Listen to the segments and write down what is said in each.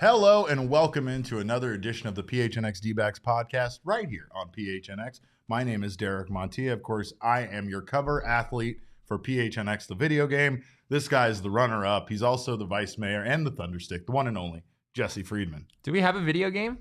Hello and welcome into another edition of the PHNX D-backs podcast right here on PHNX. My name is Derek Montilla. Of course, I am your cover athlete for PHNX, the video game. This guy is the runner-up. He's also the vice mayor and the thunderstick, the one and only Jesse Friedman. Do we have a video game?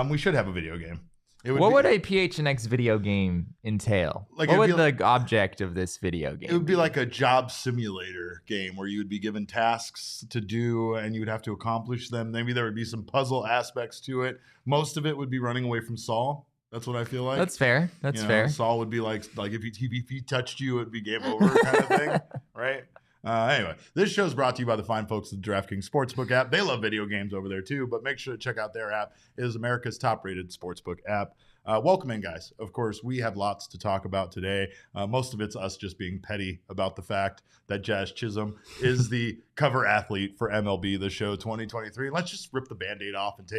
We should have a video game. What would a PHNX video game entail? What would the object of this video game be? It would be like a job simulator game where you would be given tasks to do and you would have to accomplish them. Maybe there would be some puzzle aspects to it. Most of it would be running away from Saul. That's what I feel like. That's fair. That's fair. Saul would be like if he touched you, it would be game over kind of thing, right? Anyway, this show is brought to you by the fine folks at the DraftKings Sportsbook app. They love video games over there too, but make sure to check out their app. It is America's top-rated sportsbook app. Welcome in, guys. Of course, we have lots to talk about today. Most of it's us just being petty about the fact that Jazz Chisholm is the cover athlete for MLB the Show 2023. Let's just rip the Band-Aid off and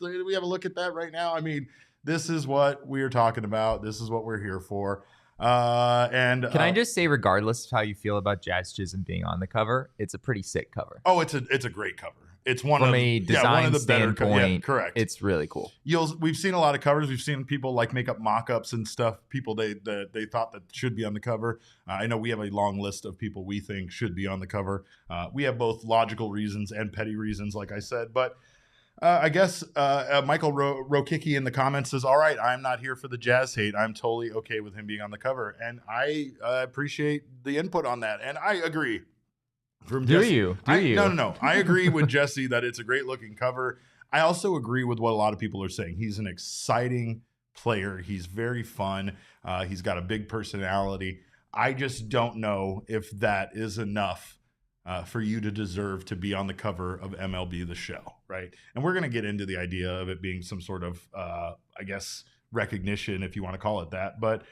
we have a look at that right now. I mean, this is what we are talking about. This is what we're here for. Can I just say, regardless of how you feel about Jazz Chisholm being on the cover, it's a pretty sick cover. Oh, it's a great cover. It's one from of a design the better standpoint. Correct. It's really cool. We've seen a lot of covers. We've seen people like make up mock-ups and stuff. People they thought that should be on the cover. I know we have a long list of people we think should be on the cover. We have both logical reasons and petty reasons, like I said, but. I guess Michael Rokicki in the comments says, all right, I'm not here for the Jazz hate. I'm totally okay with him being on the cover. And I appreciate the input on that. And I agree. Do you? No. I agree with Jesse that it's a great looking cover. I also agree with what a lot of people are saying. He's an exciting player. He's very fun. He's got a big personality. I just don't know if that is enough for you to deserve to be on the cover of MLB the Show, right? And we're going to get into the idea of it being some sort of, I guess, recognition, if you want to call it that. But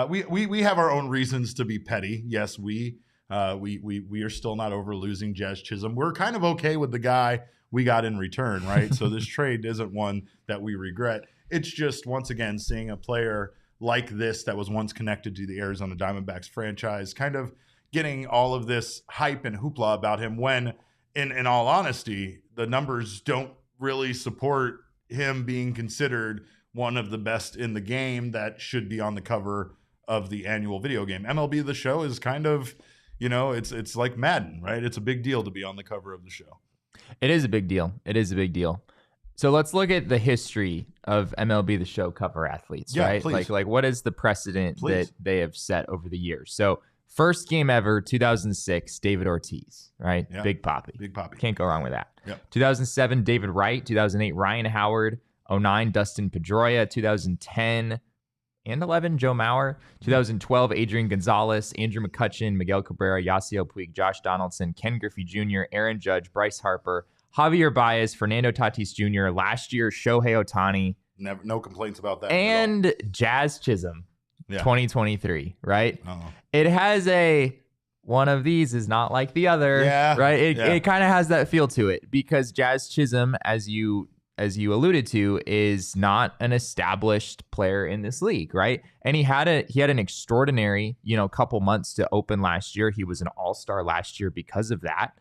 we have our own reasons to be petty. Yes, we are still not over losing Jazz Chisholm. We're kind of okay with the guy we got in return, right? So this trade isn't one that we regret. It's just, once again, seeing a player like this that was once connected to the Arizona Diamondbacks franchise kind of getting all of this hype and hoopla about him when, in all honesty, the numbers don't really support him being considered one of the best in the game that should be on the cover of the annual video game. MLB The Show is kind of, it's like Madden, right? It's a big deal to be on the cover of the show. It is a big deal. So let's look at the history of MLB The Show cover athletes, right? Please. Like what is the precedent that they have set over the years? So first game ever, 2006, David Ortiz, right? Yeah. Big Papi. Can't go wrong with that. Yep. 2007, David Wright. 2008, Ryan Howard. 2009, Dustin Pedroia. 2010 and 11, Joe Mauer. 2012, Adrian Gonzalez, Andrew McCutchen, Miguel Cabrera, Yasiel Puig, Josh Donaldson, Ken Griffey Jr., Aaron Judge, Bryce Harper, Javier Baez, Fernando Tatis Jr., last year, Shohei Ohtani. No complaints about that. And Jazz Chisholm. 2023, right? Uh-huh. It has one of these is not like the other, right? It kind of has that feel to it because Jazz Chisholm, as you alluded to, is not an established player in this league, right? And he had an extraordinary, couple months to open last year. He was an all-star last year because of that.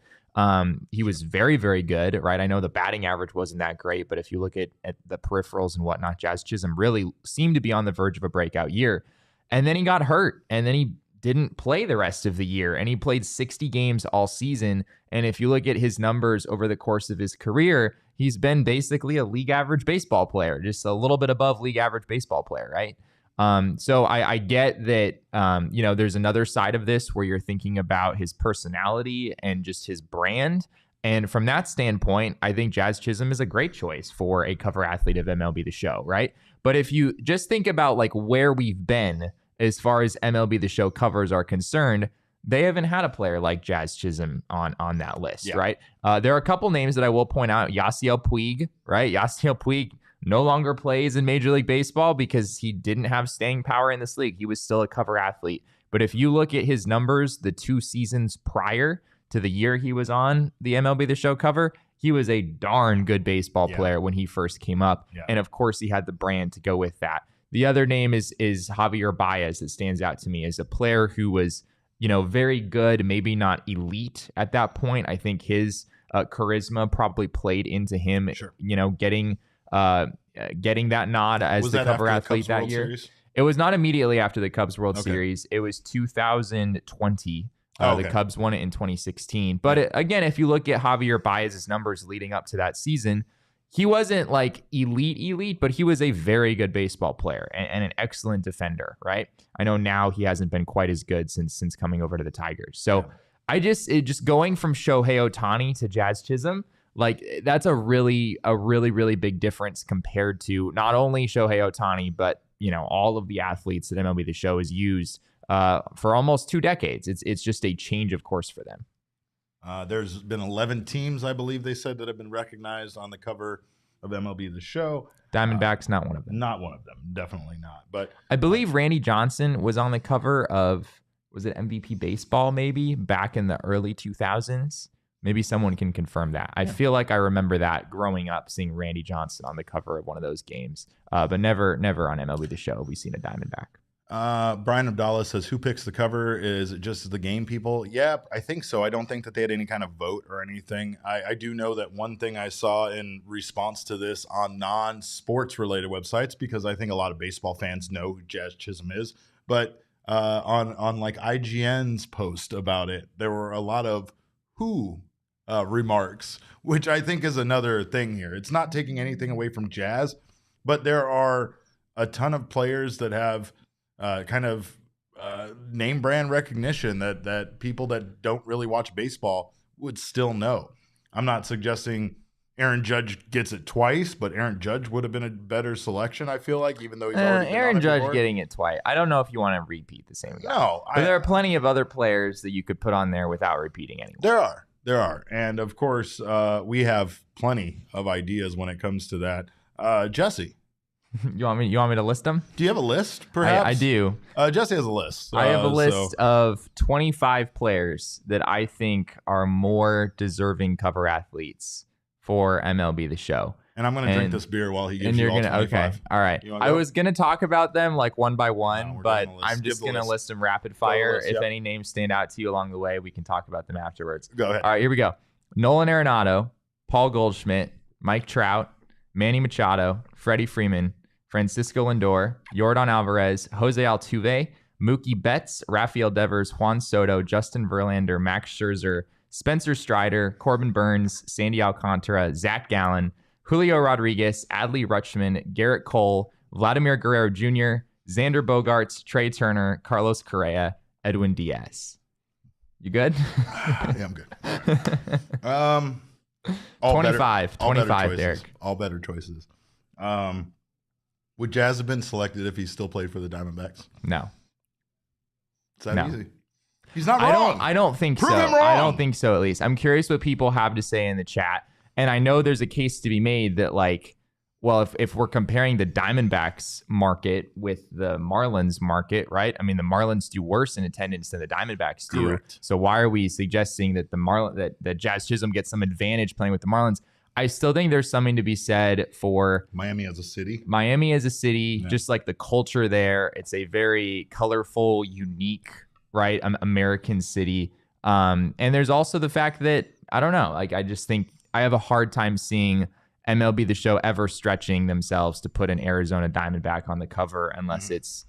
He was very, very good, right? I know the batting average wasn't that great, but if you look at the peripherals and whatnot, Jazz Chisholm really seemed to be on the verge of a breakout year. And then he got hurt, and then he didn't play the rest of the year, and he played 60 games all season. And if you look at his numbers over the course of his career, he's been basically a league average baseball player, just a little bit above league average baseball player, right? So I get that, there's another side of this where you're thinking about his personality and just his brand. And from that standpoint, I think Jazz Chisholm is a great choice for a cover athlete of MLB The Show, right? But if you just think about like where we've been as far as MLB The Show covers are concerned, they haven't had a player like Jazz Chisholm on that list, right? There are a couple names that I will point out. Yasiel Puig, right? Yasiel Puig no longer plays in Major League Baseball because he didn't have staying power in this league. He was still a cover athlete. But if you look at his numbers the 2 seasons prior to the year he was on the MLB The Show cover, he was a darn good baseball player when he first came up. Yeah. And of course, he had the brand to go with that. The other name is Javier Baez that stands out to me as a player who was, very good, maybe not elite at that point. I think his charisma probably played into him, Sure. getting that nod as the cover athlete that year. Series? It was not immediately after the Cubs World Series. It was 2020. The Cubs won it in 2016. But again, if you look at Javier Baez's numbers leading up to that season, he wasn't like elite, but he was a very good baseball player and an excellent defender, right? I know now he hasn't been quite as good since coming over to the Tigers. So just going from Shohei Ohtani to Jazz Chisholm, like that's a really big difference compared to not only Shohei Ohtani, but all of the athletes that MLB The Show has used for almost 2 decades. It's just a change of course for them. There's been 11 teams, I believe they said, that have been recognized on the cover of MLB The Show. Diamondbacks, not one of them. Not one of them. Definitely not. But I believe Randy Johnson was on the cover of, was it MVP Baseball maybe, back in the early 2000s? Maybe someone can confirm that. I feel like I remember that growing up, seeing Randy Johnson on the cover of one of those games. But never on MLB The Show have we seen a Diamondback. Brian Abdallah says, who picks the cover? Is it just the game people? Yeah, I think so. I don't think that they had any kind of vote or anything. I do know that one thing I saw in response to this on non-sports related websites, because I think a lot of baseball fans know who Jazz Chisholm is, but on like IGN's post about it, there were a lot of remarks, which I think is another thing here. It's not taking anything away from Jazz, but there are a ton of players that have name brand recognition that people that don't really watch baseball would still know. I'm not suggesting Aaron Judge gets it twice, but Aaron Judge would have been a better selection, I feel like, even though he's already been Aaron on it Judge before. Getting it twice. I don't know if you want to repeat the same guy. No. But there are plenty of other players that you could put on there without repeating anyone. There are. And of course, we have plenty of ideas when it comes to that. Jesse. You want me to list them? Do you have a list, perhaps? I do. Jesse has a list. I have a list of 25 players that I think are more deserving cover athletes for MLB The Show. And I'm going to drink this beer while he gives you all 25. Okay, all right. I was going to talk about them like one by one, but I'm just going to list them rapid fire. If any names stand out to you along the way, we can talk about them afterwards. Go ahead. All right, here we go. Nolan Arenado, Paul Goldschmidt, Mike Trout, Manny Machado, Freddie Freeman, Francisco Lindor, Yordan Alvarez, Jose Altuve, Mookie Betts, Rafael Devers, Juan Soto, Justin Verlander, Max Scherzer, Spencer Strider, Corbin Burns, Sandy Alcantara, Zach Gallen, Julio Rodriguez, Adley Rutschman, Garrett Cole, Vladimir Guerrero Jr., Xander Bogaerts, Trey Turner, Carlos Correa, Edwin Diaz. You good? Yeah, I'm good. 25 choices. Derek. All better choices. Would Jazz have been selected if he still played for the Diamondbacks? No. It's that easy. He's not wrong. I don't think Prove so. him wrong. I don't think so, at least. I'm curious what people have to say in the chat. And I know there's a case to be made that, like, well, if we're comparing the Diamondbacks market with the Marlins market, right? I mean, the Marlins do worse in attendance than the Diamondbacks do. Correct. So why are we suggesting that that Jazz Chisholm gets some advantage playing with the Marlins? I still think there's something to be said for Miami as a city. Yeah. Just like the culture there. It's a very colorful, unique, right, American city. And there's also the fact that, I don't know, like I just think I have a hard time seeing MLB The Show ever stretching themselves to put an Arizona Diamondback on the cover unless it's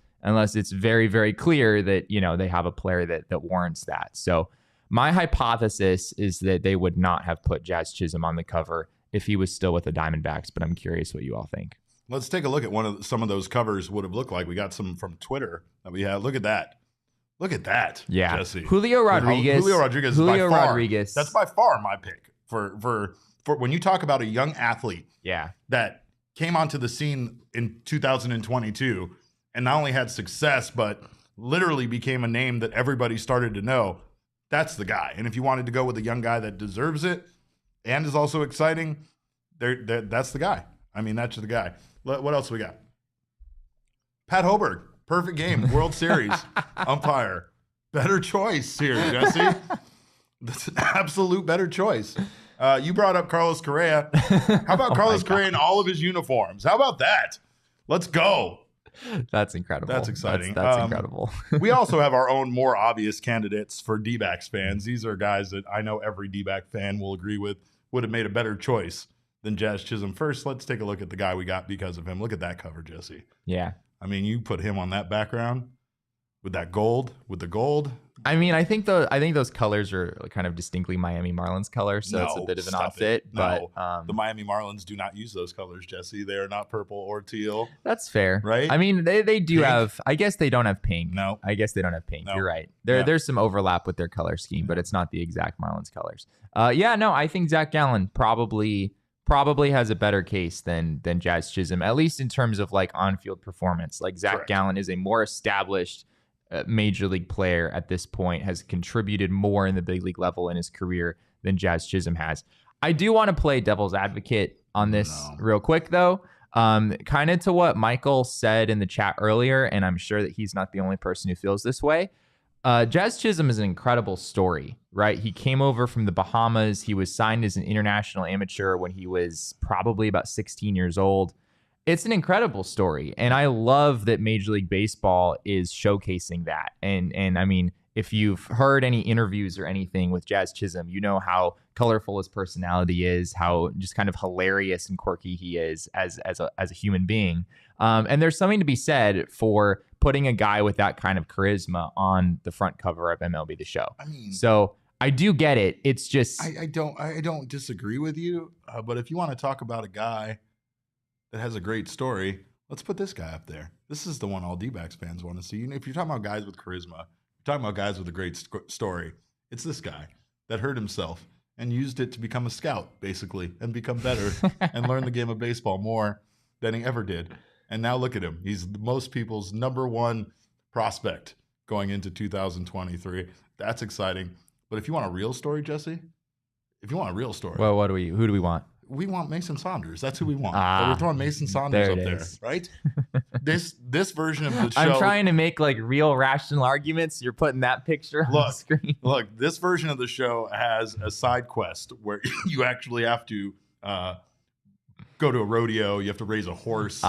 very, very clear that, they have a player that warrants that. So my hypothesis is that they would not have put Jazz Chisholm on the cover if he was still with the Diamondbacks, but I'm curious what you all think. Let's take a look at some of those covers would have looked like. We got some from Twitter that we have. Look at that. Look at that. Yeah. Jesse. Julio Rodriguez. That's by far my pick for when you talk about a young athlete that came onto the scene in 2022 and not only had success, but literally became a name that everybody started to know. That's the guy. And if you wanted to go with a young guy that deserves it and is also exciting, that's the guy. I mean, that's the guy. What else we got? Pat Hoberg, perfect game, World Series, umpire. Better choice here, Jesse. That's an absolute better choice. You brought up Carlos Correa. How about Carlos Correa in all of his uniforms? How about that? Let's go. That's incredible. That's exciting. That's incredible. We also have our own more obvious candidates for D-backs fans. These are guys that I know every D-back fan will agree with would have made a better choice than Jazz Chisholm. First, let's take a look at the guy we got because of him. Look at that cover, Jesse. Yeah. I mean, you put him on that background with that gold, with the gold. I mean, I think those colors are kind of distinctly Miami Marlins colors, so it's a bit of an offset. No, but the Miami Marlins do not use those colors, Jesse. They are not purple or teal. That's fair, right? I mean, they do pink. have. I guess they don't have pink. No, I guess they don't have pink. No. You're right. There's some overlap with their color scheme, but it's not the exact Marlins colors. I think Zach Gallen probably has a better case than Jazz Chisholm, at least in terms of like on-field performance. Like Zach Correct. Gallen is a more established major league player at this point, has contributed more in the big league level in his career than Jazz Chisholm has. I do want to play devil's advocate on this real quick, though. Kind of to what Michael said in the chat earlier, and I'm sure that he's not the only person who feels this way. Jazz Chisholm is an incredible story, right? He came over from the Bahamas. He was signed as an international amateur when he was probably about 16 years old. It's an incredible story, and I love that Major League Baseball is showcasing that. And I mean, if you've heard any interviews or anything with Jazz Chisholm, you know how colorful his personality is, how just kind of hilarious and quirky he is as a human being. And there's something to be said for putting a guy with that kind of charisma on the front cover of MLB The Show. I mean, so I do get it. It's just I don't disagree with you, but if you want to talk about a guy that has a great story, let's put this guy up there. This is the one all D-backs fans want to see. If you're talking about guys with charisma, you're talking about guys with a great story, it's this guy that hurt himself and used it to become a scout, basically, and become better and learn the game of baseball more than he ever did. And now look at him. He's most people's number one prospect going into 2023. That's exciting. But if you want a real story, Jesse, who do we want? We want Mason Saunders. That's who we want. So we're throwing Mason Saunders up there, right? This version of the show. I'm trying to make like real rational arguments. You're putting that picture on the screen. Look, this version of the show has a side quest where you actually have to go to a rodeo. You have to raise a horse.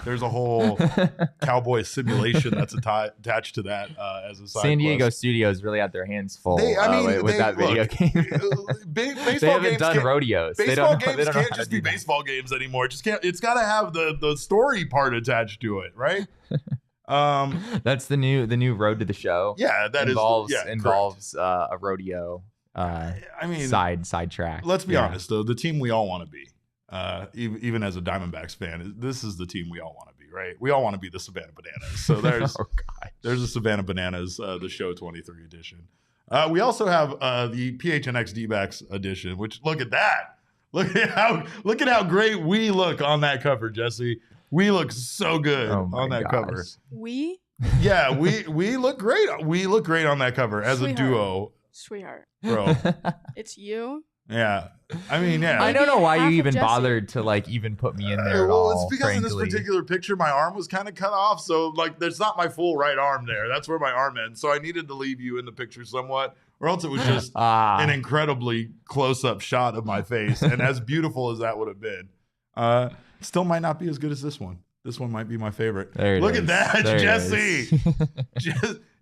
There's a whole cowboy simulation that's attached to that as a side San Diego quest. Studios really had their hands full with that video game. They haven't done rodeos. Baseball games can't just be baseball games anymore. It's got to have the story part attached to it, right? That's the new Road to the Show. Yeah, that involves a rodeo. Side track. Let's be honest, though. The team we all want to be. Even as a Diamondbacks fan, this is the team we all want to be, right? We all want to be the Savannah Bananas. So there's a Savannah Bananas, the Show 23 edition. We also have the PHNX D-backs edition, which look at that. Look at how great we look on that cover, Jesse. We look so good on that cover. We? Yeah, we look great. We look great on that cover as a duo. Sweetheart. Bro. It's you. Yeah. I mean, yeah. I don't know why you even bothered to like even put me in there at all. It's because in this particular picture, my arm was kind of cut off. So like, there's not my full right arm there. That's where my arm ends. So I needed to leave you in the picture somewhat, or else it was just an incredibly close-up shot of my face. And as beautiful as that would have been, still might not be as good as this one. This one might be my favorite. Look at that, Jesse.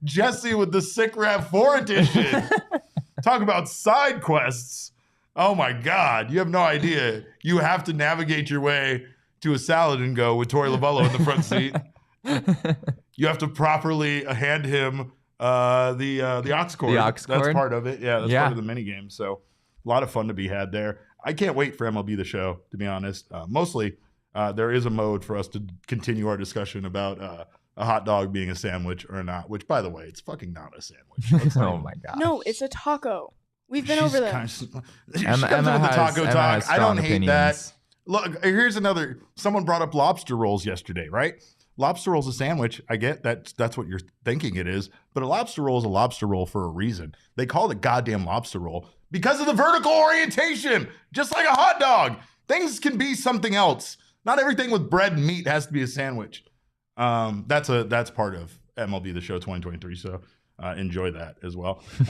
Jesse with the Sick Rap 4 edition. Talk about side quests. Oh my God, you have no idea. You have to navigate your way to a salad and go with Torey Lovullo in the front seat. You have to properly hand him the aux cord. That's part of it. Yeah, that's part of the mini game. So a lot of fun to be had there. I can't wait for MLB The Show, to be honest. Mostly, there is a mode for us to continue our discussion about a hot dog being a sandwich or not, which, by the way, it's fucking not a sandwich. Oh my God. No, it's a taco. We've been over that. Emma has the taco talk. I don't hate that. Look, here's another. Someone brought up lobster rolls yesterday, right? Lobster roll's a sandwich. I get that's what you're thinking it is, but a lobster roll is a lobster roll for a reason. They call it a goddamn lobster roll because of the vertical orientation, just like a hot dog. Things can be something else. Not everything with bread and meat has to be a sandwich. That's part of MLB The Show 2023. So enjoy that as well. It's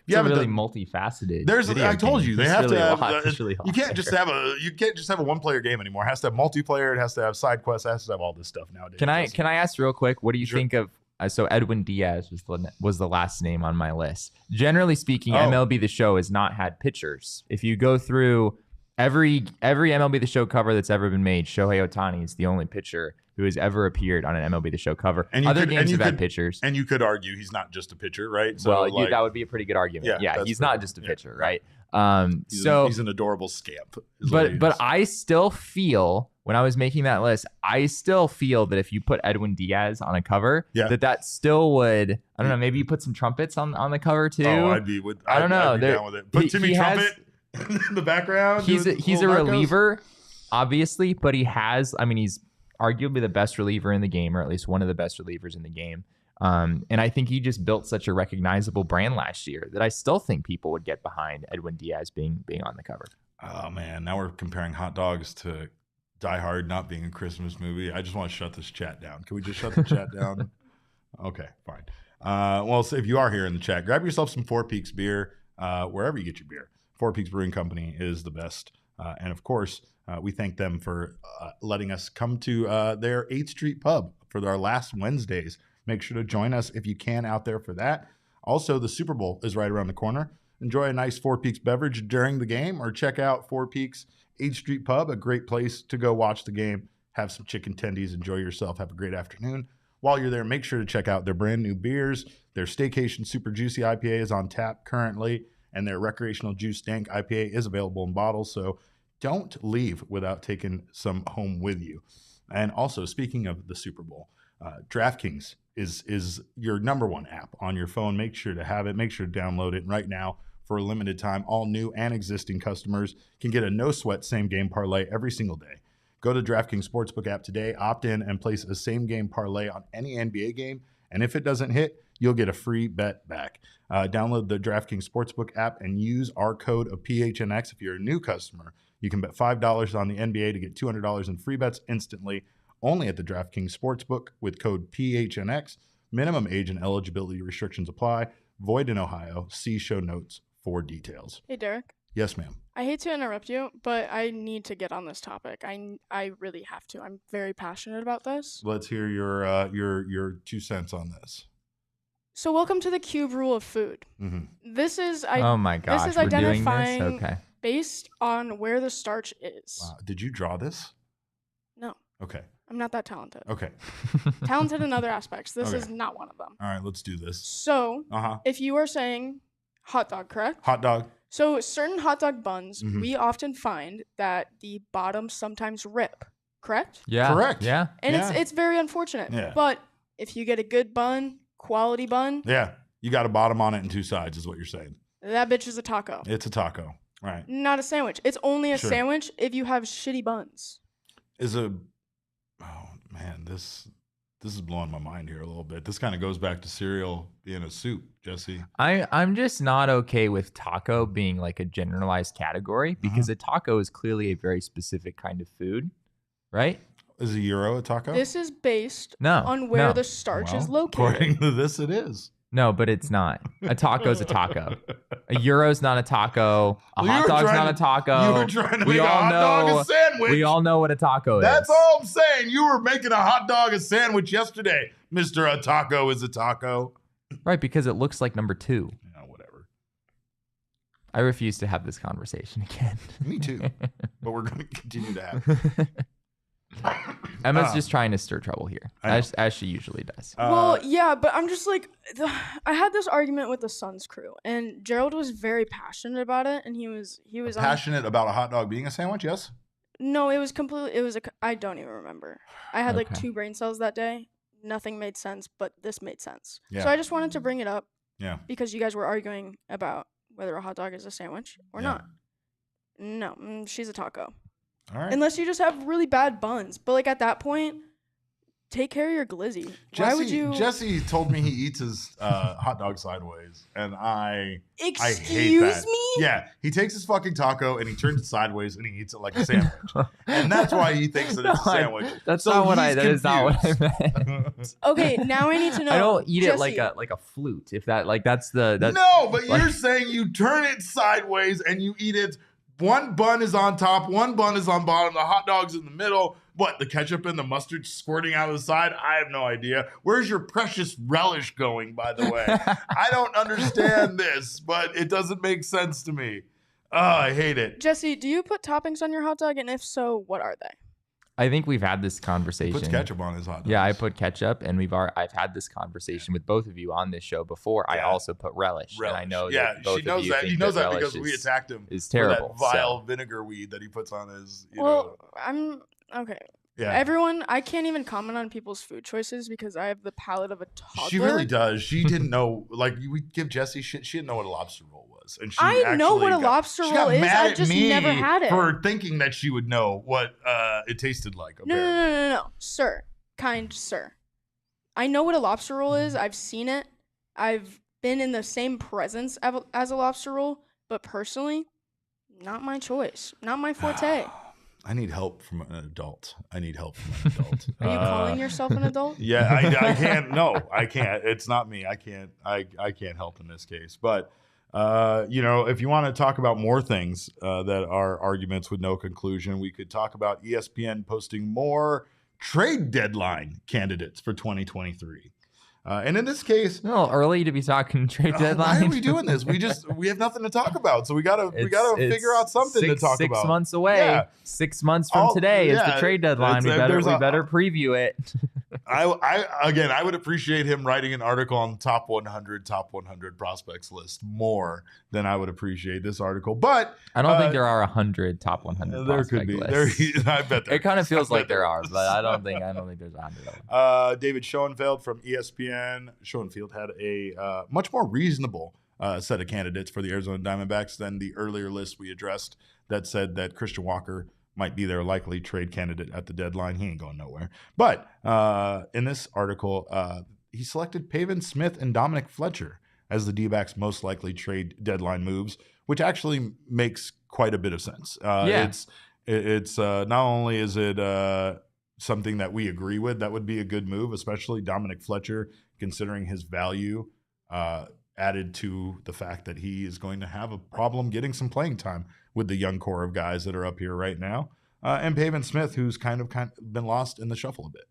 really multifaceted. I told you they have to have. Really you can't just have a one player game anymore. It has to have multiplayer. It has to have side quests. It has to have all this stuff nowadays. Can I ask real quick? What do you think of? So Edwin Diaz was the last name on my list. Generally speaking, MLB The Show has not had pitchers. If you go through every MLB The Show cover that's ever been made, Shohei Ohtani is the only pitcher who has ever appeared on an MLB The Show cover. And other games have had pitchers. And you could argue he's not just a pitcher, right? So that would be a pretty good argument. Yeah, he's not just a pitcher, right? He's an adorable scamp. But I still feel, when I was making that list, I still feel that if you put Edwin Diaz on a cover, that still would, I don't know, maybe you put some trumpets on the cover too. Oh, I'd be down with it. Put Timmy Trumpet in the background. He's a reliever, obviously, but he's arguably the best reliever in the game, or at least one of the best relievers in the game. And I think he just built such a recognizable brand last year that I still think people would get behind Edwin Diaz being on the cover. Oh man, now we're comparing hot dogs to Die Hard not being a Christmas movie. I just want to shut this chat down. Can we just shut the chat down? Okay, fine. Well, so if you are here in the chat, grab yourself some Four Peaks beer wherever you get your beer. Four Peaks Brewing Company is the best. And of course, we thank them for letting us come to their 8th Street Pub for our last Wednesdays. Make sure to join us if you can out there for that. Also, the Super Bowl is right around the corner. Enjoy a nice Four Peaks beverage during the game, or check out Four Peaks 8th Street Pub, a great place to go watch the game, have some chicken tendies, enjoy yourself, have a great afternoon. While you're there, make sure to check out their brand new beers. Their Staycation Super Juicy IPA is on tap currently, and their Recreational Juice Dank IPA is available in bottles, so don't leave without taking some home with you. And also, speaking of the Super Bowl, DraftKings is your number one app on your phone. Make sure to have it. Make sure to download it. And right now, for a limited time, all new and existing customers can get a no-sweat same-game parlay every single day. Go to DraftKings Sportsbook app today, opt in, and place a same-game parlay on any NBA game. And if it doesn't hit, you'll get a free bet back. Download the DraftKings Sportsbook app and use our code of PHNX if you're a new customer. You can bet $5 on the NBA to get $200 in free bets instantly, only at the DraftKings Sportsbook with code PHNX. Minimum age and eligibility restrictions apply. Void in Ohio. See show notes for details. Hey, Derek. Yes, ma'am. I hate to interrupt you, but I need to get on this topic. I really have to. I'm very passionate about this. Let's hear your 2 cents on this. So welcome to the cube rule of food. Mm-hmm. Oh my gosh, this is we're identifying doing this? Okay. Based on where the starch is. Wow. Did you draw this? No. Okay. I'm not that talented. Okay. Talented in other aspects. This is not one of them. All right, let's do this. So, if you are saying hot dog, correct? Hot dog. So, certain hot dog buns, we often find that the bottoms sometimes rip, correct? Yeah. Correct. Yeah. And it's very unfortunate. Yeah. But if you get a good bun, quality bun. Yeah. You got a bottom on it and 2 sides is what you're saying. That bitch is a taco. It's a taco. Right. Not a sandwich. It's only a sandwich if you have shitty buns. Oh man, this is blowing my mind here a little bit. This kind of goes back to cereal being a soup, Jesse. I'm just not okay with taco being like a generalized category, because a taco is clearly a very specific kind of food, right? Is a gyro a taco? This is based on where the starch is located. According to this, it is. No, but it's not. A taco's a taco. A gyro's not a taco. A hot dog's not a taco. You were trying to make a hot dog a sandwich. We all know what a taco is. That's all I'm saying. You were making a hot dog a sandwich yesterday, Mr. A taco is a taco. Right, because it looks like number 2. Yeah, whatever. I refuse to have this conversation again. Me too. But we're going to continue to have it. Emma's just trying to stir trouble here, as she usually does. Well, yeah, but I'm just like, I had this argument with the Suns crew, and Gerald was very passionate about it, and he was passionate about a hot dog being a sandwich. Yes. No, I don't even remember. I had like 2 brain cells that day. Nothing made sense, but this made sense. Yeah. So I just wanted to bring it up. Yeah. Because you guys were arguing about whether a hot dog is a sandwich or not. No, she's a taco. All right. Unless you just have really bad buns. But like at that point, take care of your glizzy. Why would you? Jesse told me he eats his hot dog sideways, and I hate that. Excuse me? Yeah, he takes his fucking taco and he turns it sideways and he eats it like a sandwich, and that's why he thinks that it's a sandwich. That is not what I meant. Okay, now I need to know. I don't eat it like a flute. If that's the no, but you're saying you turn it sideways and you eat it. One bun is on top, one bun is on bottom. The hot dog's in the middle. What, the ketchup and the mustard squirting out of the side? I have no idea. Where's your precious relish going, by the way? I don't understand this, but it doesn't make sense to me. Oh, I hate it. Jesse, do you put toppings on your hot dog? And if so, what are they? I think we've had this conversation. He puts ketchup on his hot dog. Yeah, I put ketchup, and I've had this conversation with both of you on this show before. Yeah. I also put relish. And I know that both she knows of you that. He knows that because we attacked him. Is terrible. For that vile vinegar weed that he puts on his. I'm okay. Yeah. Everyone, I can't even comment on people's food choices because I have the palate of a toddler. She really does. She didn't know. Like, we give Jesse shit. She didn't know what a lobster roll was, and I know what a lobster roll is. I just never had it. For thinking that she would know what it tasted like. No, sir, kind sir. I know what a lobster roll is. I've seen it. I've been in the same presence as a lobster roll, but personally, not my choice. Not my forte. I need help from an adult. Are you calling yourself an adult? Yeah, I can't. No, I can't. It's not me. I can't help in this case. But, if you want to talk about more things that are arguments with no conclusion, we could talk about ESPN posting more trade deadline candidates for 2023. And in this case, a little early to be talking trade deadline. Why are we doing this? We have nothing to talk about, so we gotta figure out something to talk about. 6 months away. Yeah. 6 months from today is the trade deadline. We better preview it. I would appreciate him writing an article on top 100 prospects list more than I would appreciate this article. But I don't think there are 100 top 100 there could be. Lists. I bet there. It kind of feels like there are, but I don't think there's 100. David Schoenfeld from ESPN. Schoenfield had a much more reasonable set of candidates for the Arizona Diamondbacks than the earlier list we addressed that said that Christian Walker might be their likely trade candidate at the deadline. He ain't going nowhere. But in this article, he selected Pavin Smith and Dominic Fletcher as the D-backs' most likely trade deadline moves, which actually makes quite a bit of sense. It's not only is it something that we agree with, that would be a good move, especially Dominic Fletcher, considering his value added to the fact that he is going to have a problem getting some playing time with the young core of guys that are up here right now. And Pavin Smith, who's kind of been lost in the shuffle a bit.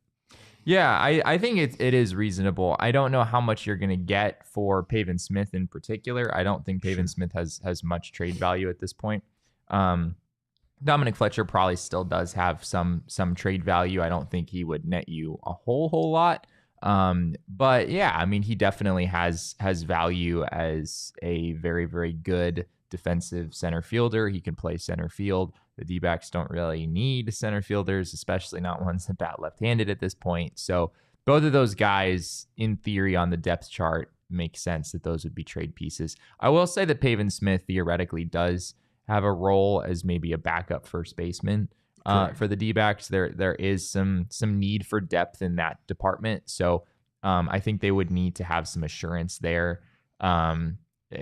Yeah, I think it is reasonable. I don't know how much you're going to get for Pavin Smith in particular. I don't think Pavin Smith has much trade value at this point. Dominic Fletcher probably still does have some trade value. I don't think he would net you a whole lot. But yeah, I mean, he definitely has value as a very, very good defensive center fielder. He can play center field. The D-backs don't really need center fielders, especially not ones that bat left-handed at this point. So both of those guys, in theory, on the depth chart, make sense that those would be trade pieces. I will say that Pavin Smith theoretically does have a role as maybe a backup first baseman for the D-backs. There is some need for depth in that department. So I think they would need to have some assurance there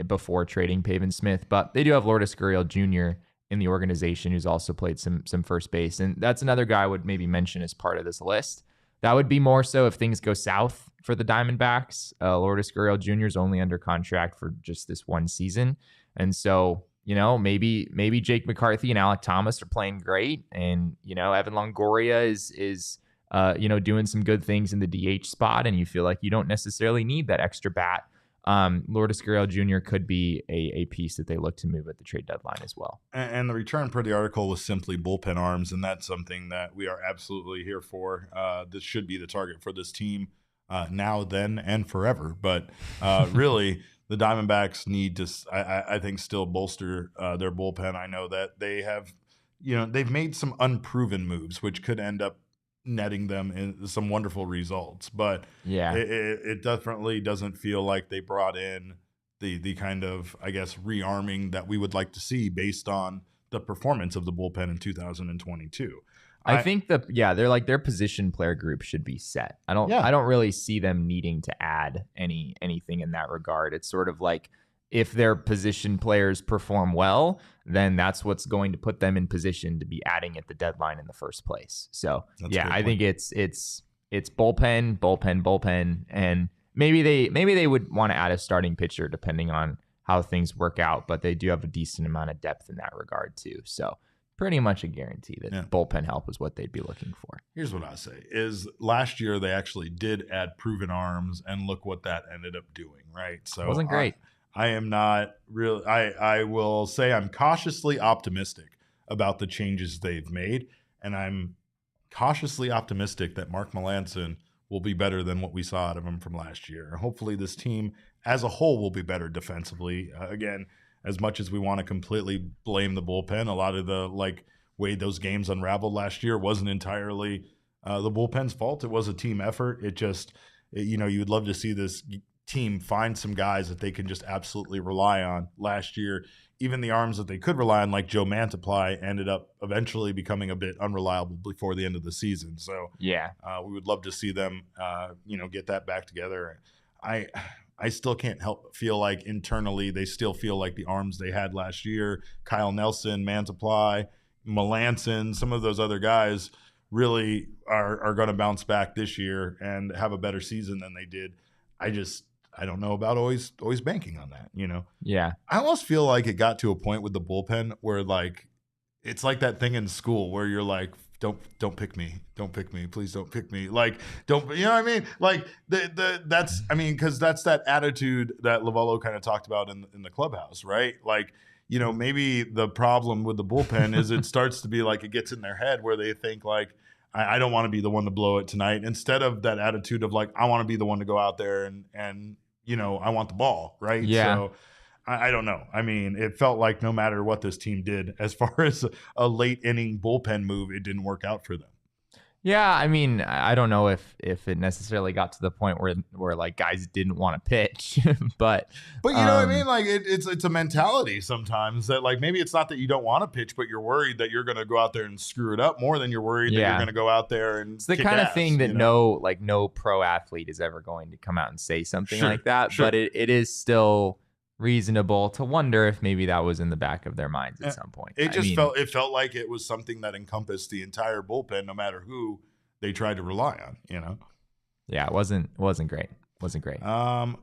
before trading Pavin Smith. But they do have Lourdes Gurriel Jr. in the organization who's also played some first base. And that's another guy I would maybe mention as part of this list. That would be more so if things go south for the Diamondbacks. Lourdes Gurriel Jr. is only under contract for just this one season. And so, maybe Jake McCarthy and Alek Thomas are playing great. And, Evan Longoria is doing some good things in the DH spot. And you feel like you don't necessarily need that extra bat. Lourdes Gurriel Jr. could be a piece that they look to move at the trade deadline as well. And the return per the article was simply bullpen arms, and that's something that we are absolutely here for. This should be the target for this team now, then, and forever. But really, the Diamondbacks need to, I think, still bolster their bullpen. I know that they have, they've made some unproven moves, which could end up netting them in some wonderful results, but yeah, it definitely doesn't feel like they brought in the kind of, I guess, rearming that we would like to see based on the performance of the bullpen in 2022. I think their position player group should be set. I don't really see them needing to add anything in that regard. It's sort of like if their position players perform well, then that's what's going to put them in position to be adding at the deadline in the first place. So I think it's bullpen, and maybe they would want to add a starting pitcher depending on how things work out, but they do have a decent amount of depth in that regard too. So pretty much a guarantee that bullpen help is what they'd be looking for. Here's what I say is last year they actually did add proven arms, and look what that ended up doing, right? So it wasn't great. I am not really, I will say I'm cautiously optimistic about the changes they've made, and I'm cautiously optimistic that Mark Melancon will be better than what we saw out of him from last year. Hopefully this team as a whole will be better defensively. Again, as much as we want to completely blame the bullpen, a lot of the way those games unraveled last year wasn't entirely the bullpen's fault. It was a team effort. It just, you would love to see this team find some guys that they can just absolutely rely on. Last year, even the arms that they could rely on, like Joe Mantiply, ended up eventually becoming a bit unreliable before the end of the season. So we would love to see them, get that back together. I still can't help but feel like internally they still feel like the arms they had last year, Kyle Nelson, Mantiply, Melancon, some of those other guys really are going to bounce back this year and have a better season than they did. I don't know about always banking on that, Yeah. I almost feel like it got to a point with the bullpen where it's like that thing in school where you're like, don't pick me. Don't pick me. Please don't pick me. Don't, you know what I mean? Because that's that attitude that Lovello kind of talked about in the clubhouse, right? Maybe the problem with the bullpen is it starts to be it gets in their head where they think I don't want to be the one to blow it tonight, instead of that attitude of I want to be the one to go out there and I want the ball, right? Yeah. So I don't know. I mean, it felt like no matter what this team did, as far as a late inning bullpen move, it didn't work out for them. Yeah, I mean, I don't know if it necessarily got to the point where guys didn't want to pitch, but you know what I mean? It's a mentality sometimes that maybe it's not that you don't want to pitch, but you're worried that you're going to go out there and screw it up more than you're worried that you're going to go out there and it's the kind of thing that no pro athlete is ever going to come out and say something like that. Sure. But it is still reasonable to wonder if maybe that was in the back of their minds at some point. It felt like it was something that encompassed the entire bullpen, no matter who they tried to rely on, Yeah, it wasn't great. Wasn't great. Michael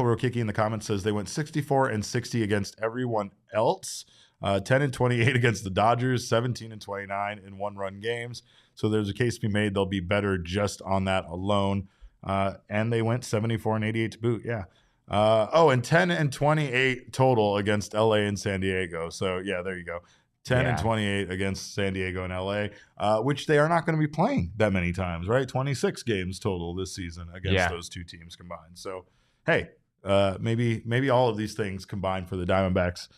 Rokicki in the comments says they went 64-60 against everyone else, 10-28 against the Dodgers, 17-29 in one-run games. So there's a case to be made they'll be better just on that alone. And they went 74-88 to boot. Yeah. And 10-28 total against LA and San Diego. So yeah, there you go. 10-28 against San Diego and LA, which they are not going to be playing that many times, right? 26 games total this season against those two teams combined. So hey, maybe all of these things combined for the Diamondbacks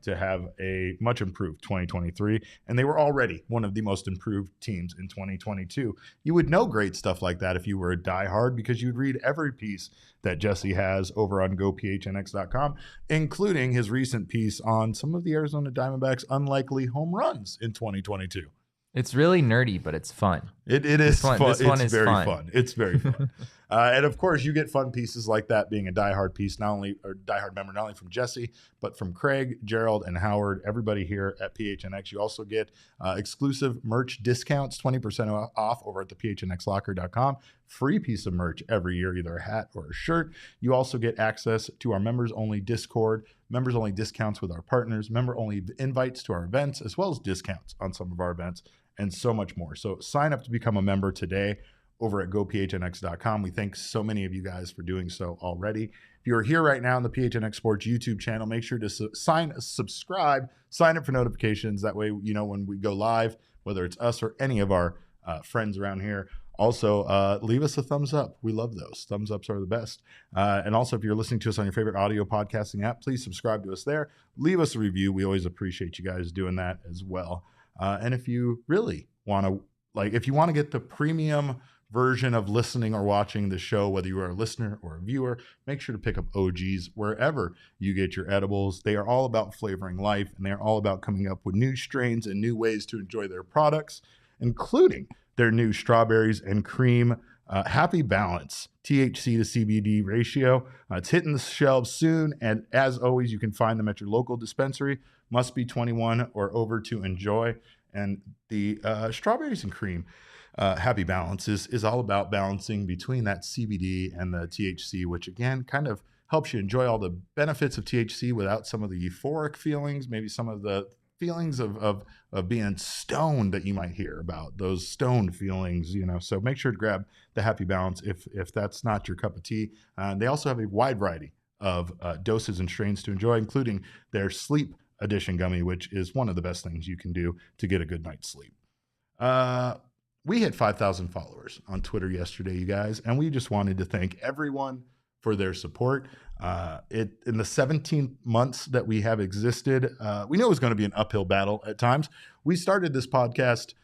to have a much improved 2023, and they were already one of the most improved teams in 2022. You would know great stuff like that if you were a diehard, because you'd read every piece that Jesse has over on gophnx.com, including his recent piece on some of the Arizona Diamondbacks' unlikely home runs in 2022. It's really nerdy, but it's fun. It is fun. This one is very fun. It's very fun. And of course, you get fun pieces like that being a diehard piece, diehard member, not only from Jesse, but from Craig, Gerald, and Howard, everybody here at PHNX. You also get exclusive merch discounts, 20% off over at the PHNXlocker.com. Free piece of merch every year, either a hat or a shirt. You also get access to our members-only Discord, members-only discounts with our partners, member-only invites to our events, as well as discounts on some of our events, and so much more. So sign up to become a member today over at gophnx.com. We thank so many of you guys for doing so already. If you're here right now on the PHNX Sports YouTube channel, make sure to subscribe, sign up for notifications. That way, when we go live, whether it's us or any of our friends around here. Also, leave us a thumbs up. We love those. Thumbs ups are the best. And also, if you're listening to us on your favorite audio podcasting app, please subscribe to us there. Leave us a review. We always appreciate you guys doing that as well. And if you really want to, if you want to get the premium version of listening or watching the show, whether you are a listener or a viewer, make sure to pick up OGs wherever you get your edibles. They are all about flavoring life, and they are all about coming up with new strains and new ways to enjoy their products, including their new strawberries and cream Happy Balance THC to CBD ratio. It's hitting the shelves soon, and as always, you can find them at your local dispensary. Must be 21 or over to enjoy. And the strawberries and cream Happy Balance is all about balancing between that CBD and the THC, which again kind of helps you enjoy all the benefits of THC without some of the euphoric feelings, maybe some of the feelings of being stoned that you might hear about, those stoned feelings, So make sure to grab the Happy Balance if that's not your cup of tea. They also have a wide variety of doses and strains to enjoy, including their Sleep Edition gummy, which is one of the best things you can do to get a good night's sleep. We hit 5,000 followers on Twitter yesterday, you guys, and we just wanted to thank everyone for their support. In the 17 months that we have existed, we knew it was going to be an uphill battle at times. We started this podcast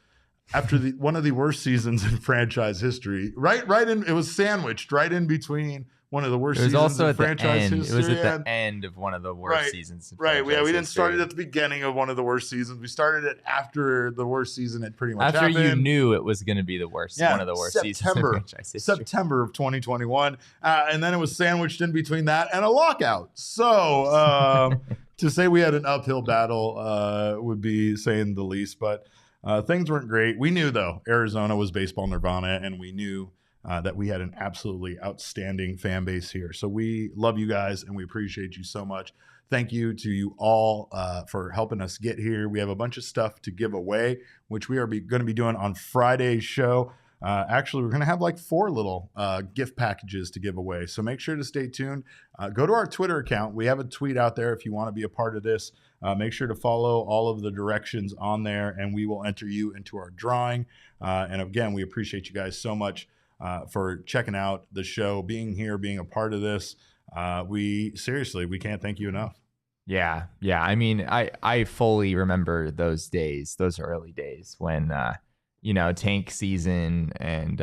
after one of the worst seasons in franchise history. It was sandwiched right in between one of the worst seasons in franchise history. It was at the end of one of the worst seasons. Right. Yeah, we didn't start it at the beginning of one of the worst seasons. We started it after the worst season had pretty much happened. After you knew it was going to be the worst, one of the worst seasons in franchise history. September of 2021. And then it was sandwiched in between that and a lockout. So to say we had an uphill battle would be saying the least. But things weren't great. We knew, though, Arizona was baseball nirvana, and we knew that we had an absolutely outstanding fan base here. So we love you guys, and we appreciate you so much. Thank you to you all for helping us get here. We have a bunch of stuff to give away, which we are going to be doing on Friday's show. Actually, we're going to have like 4 little gift packages to give away. So make sure to stay tuned. Go to our Twitter account. We have a tweet out there if you want to be a part of this. Make sure to follow all of the directions on there, and we will enter you into our drawing. And again, we appreciate you guys so much for checking out the show, being here, being a part of this. We can't thank you enough. Yeah. I mean, I fully remember those days, those early days when, tank season, and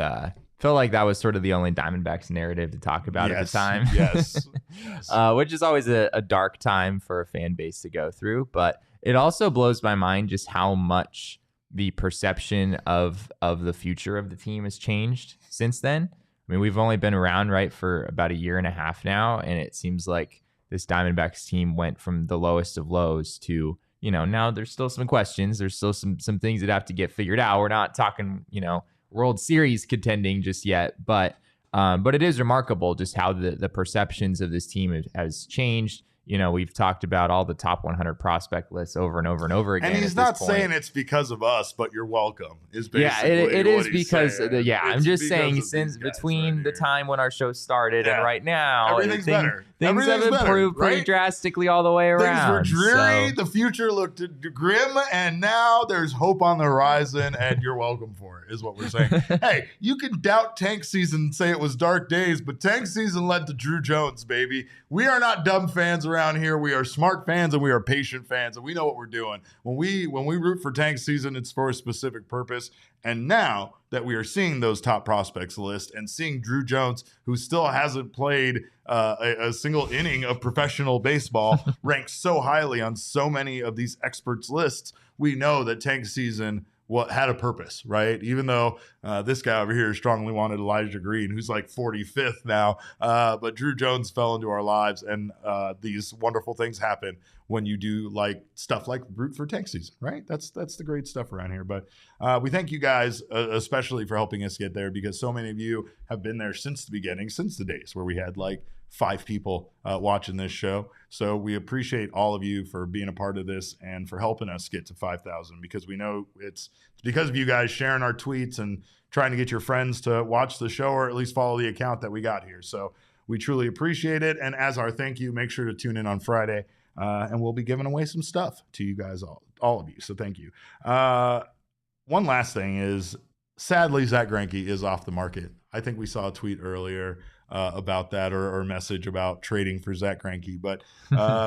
felt like that was sort of the only Diamondbacks narrative to talk about at the time. Yes. Which is always a dark time for a fan base to go through. But it also blows my mind just how much the perception of the future of the team has changed since then. I mean, we've only been around, for about a year and a half now, and it seems like this Diamondbacks team went from the lowest of lows to, now there's still some questions. There's still some things that have to get figured out. We're not talking, World Series contending just yet, but it is remarkable just how the perceptions of this team has changed. We've talked about all the top 100 prospect lists over and over and over again. And he's not saying it's because of us, but you're welcome. Is basically it is because I'm just saying since between the time when our show started and right now, everything's better. Things have improved pretty drastically all the way around. Things were dreary. The future looked grim, and now there's hope on the horizon, and you're welcome for it, is what we're saying. Hey, you can doubt tank season and say it was dark days, but tank season led to Drew Jones, baby. We are not dumb fans around here. We are smart fans, and we are patient fans, and we know what we're doing. When we root for tank season, it's for a specific purpose. And now that we are seeing those top prospects list and seeing Drew Jones, who still hasn't played a single inning of professional baseball, ranked so highly on so many of these experts' lists, we know that tank season had a purpose, right? Even though this guy over here strongly wanted Elijah Green, who's like 45th now, but Drew Jones fell into our lives, and these wonderful things happen when you do stuff like root for tank season, right? That's the great stuff around here. But we thank you guys, especially for helping us get there, because so many of you have been there since the beginning, since the days where we had 5 people watching this show. So we appreciate all of you for being a part of this and for helping us get to 5,000, because we know it's because of you guys sharing our tweets and trying to get your friends to watch the show or at least follow the account that we got here. So we truly appreciate it. And as our thank you, make sure to tune in on Friday, and we'll be giving away some stuff to you guys, all of you. So thank you. One last thing is, sadly, Zach Greinke is off the market. I think we saw a tweet earlier about that, or a message about trading for Zach Greinke. But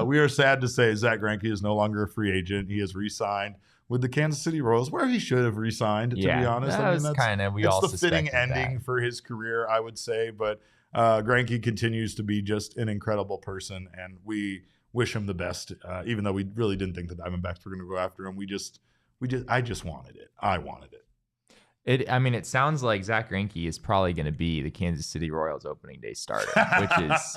we are sad to say Zach Greinke is no longer a free agent. He has re-signed with the Kansas City Royals, where he should have re-signed, to be honest. That's the fitting ending for his career, I would say. But Greinke continues to be just an incredible person, and we wish him the best, even though we really didn't think the Diamondbacks were going to go after him. I just wanted it. I wanted it. It sounds like Zach Greinke is probably going to be the Kansas City Royals opening day starter,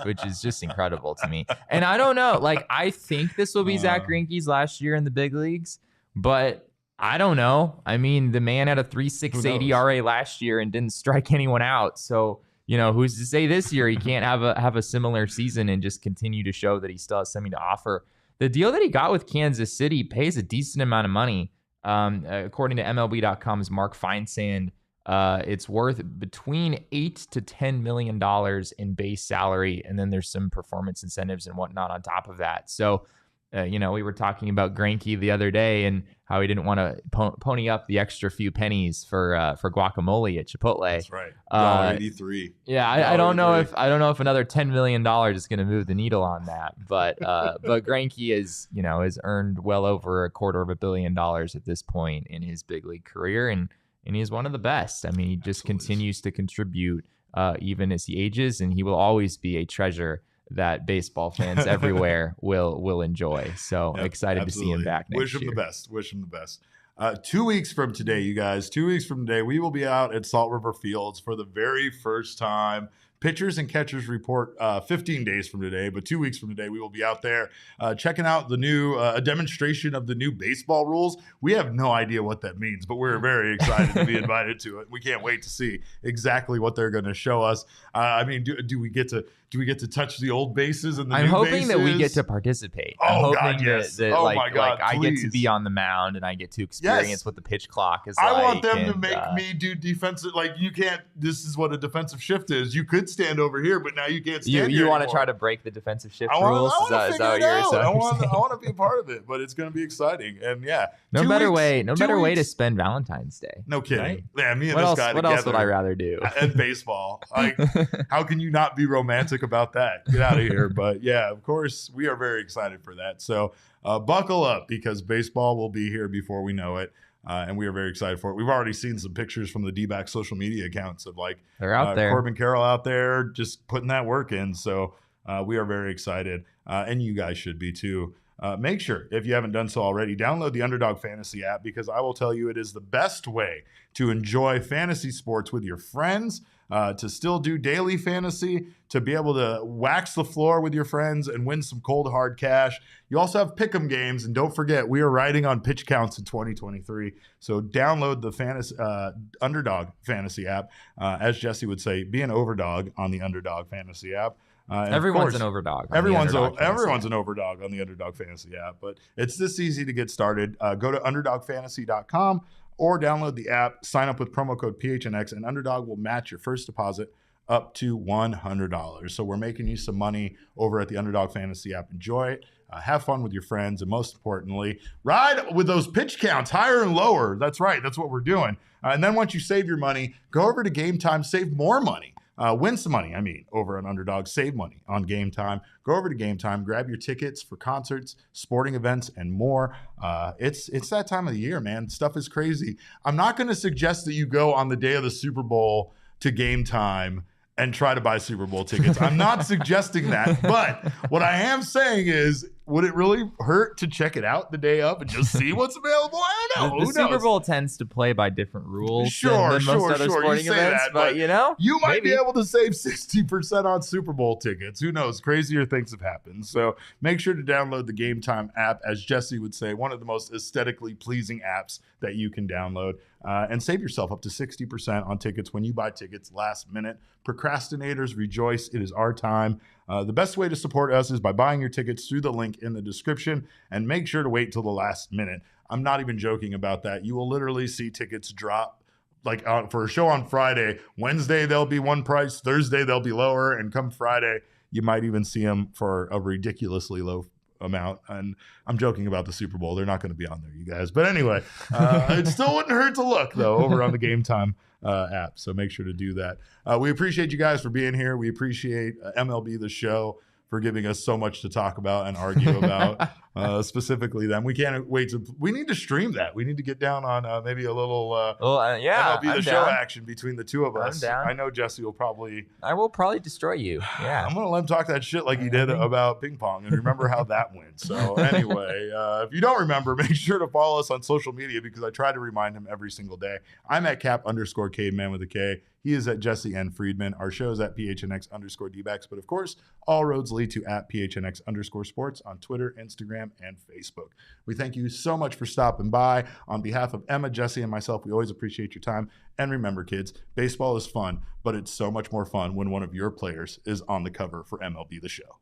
which is just incredible to me. And I don't know, I think this will be Zach Greinke's last year in the big leagues, but I don't know. I mean, the man had a 3.68 ERA last year and didn't strike anyone out. So, who's to say this year he can't have a similar season and just continue to show that he still has something to offer. The deal that he got with Kansas City pays a decent amount of money. According to MLB.com's Mark Feinsand, it's worth between $8 to $10 million in base salary, and then there's some performance incentives and whatnot on top of that. So, we were talking about Greinke the other day and how he didn't want to pony up the extra few pennies for guacamole at Chipotle. That's right. $1.83. Yeah, I don't know if another $10 million is going to move the needle on that, but Greinke has earned well over $250 million at this point in his big league career, and he's one of the best. I mean, he just continues to contribute even as he ages, and he will always be a treasure that baseball fans everywhere will enjoy. So excited to see him back next year. Wish him the best. 2 weeks from today, you guys, 2 weeks from today, we will be out at Salt River Fields for the very first time. Pitchers and catchers report 15 days from today, but 2 weeks from today, we will be out there checking out the new a demonstration of the new baseball rules. We have no idea what that means, but we're very excited to be invited to it. We can't wait to see exactly what they're going to show us. Do we get to touch the old bases and the new bases? I'm hoping that we get to participate. I'm hoping yes. My God, I get to be on the mound and I get to experience what the pitch clock is I want them to make me do defensive. You can't. This is what a defensive shift is. You could stand over here, but now you can't stand here. You want to try to break the defensive shift rules? I want to be a part of it, but it's going to be exciting. And no better way to spend Valentine's Day. No kidding. Right? Yeah, me and what this else, guy what together. What else would I rather do? And baseball. How can you not be romantic about that? Get out of here. But yeah, of course, we are very excited for that. So buckle up, because baseball will be here before we know it. And we are very excited for it. We've already seen some pictures from the D-back social media accounts of they're out there. Corbin Carroll out there just putting that work in. So we are very excited. And you guys should be too. Make sure, if you haven't done so already, download the Underdog Fantasy app, because I will tell you it is the best way to enjoy fantasy sports with your friends, to still do daily fantasy, to be able to wax the floor with your friends and win some cold hard cash. You also have pick'em games, and don't forget, we are riding on pitch counts in 2023. So download the Underdog Fantasy app. As Jesse would say, be an overdog on the Underdog Fantasy app. Everyone's an overdog. Everyone's an overdog on the Underdog Fantasy app, but it's this easy to get started. Go to underdogfantasy.com or download the app, sign up with promo code PHNX, and Underdog will match your first deposit up to $100. So we're making you some money over at the Underdog Fantasy app. Enjoy it. Have fun with your friends, and most importantly, ride with those pitch counts higher and lower. That's right. That's what we're doing. And then once you save your money, go over to Game Time, save more money. Win some money, over on Underdog. Save money on Game Time. Go over to Game Time, grab your tickets for concerts, sporting events, and more. It's that time of the year, man. Stuff is crazy. I'm not going to suggest that you go on the day of the Super Bowl to Game Time and try to buy Super Bowl tickets. I'm not suggesting that, but what I am saying is, would it really hurt to check it out the day of and just see what's available? I don't know. The Super Bowl tends to play by different rules than most other sporting events, but you might be able to save 60% on Super Bowl tickets. Who knows? Crazier things have happened. So make sure to download the Game Time app, as Jesse would say, one of the most aesthetically pleasing apps that you can download, and save yourself up to 60% on tickets when you buy tickets last minute. Procrastinators, rejoice. It is our time. The best way to support us is by buying your tickets through the link in the description, and make sure to wait till the last minute. I'm not even joking about that. You will literally see tickets drop for a show on Friday. Wednesday, they'll be one price. Thursday, they'll be lower. And come Friday, you might even see them for a ridiculously low amount. And I'm joking about the Super Bowl. They're not going to be on there, you guys. But anyway, it still wouldn't hurt to look, though, over on the Game Time app. So make sure to do that. We appreciate you guys for being here. We appreciate MLB the Show for giving us so much to talk about and argue about. specifically them. We can't wait we need to stream that. We need to get down on maybe a little MLB the Show action between the two of us. I know Jesse will probably. I will probably destroy you. Yeah. I'm going to let him talk that shit like he did about ping pong and remember how that went. So anyway, if you don't remember, make sure to follow us on social media because I try to remind him every single day. I'm at Cap_Caveman with a K. He is at Jesse N. Friedman. Our show is at PHNX_DBacks. But of course, all roads lead to at PHNX_sports on Twitter, Instagram, and Facebook. We thank you so much for stopping by. On behalf of Emma, Jesse, and myself, we always appreciate your time. And remember, kids, baseball is fun, but it's so much more fun when one of your players is on the cover for MLB The Show.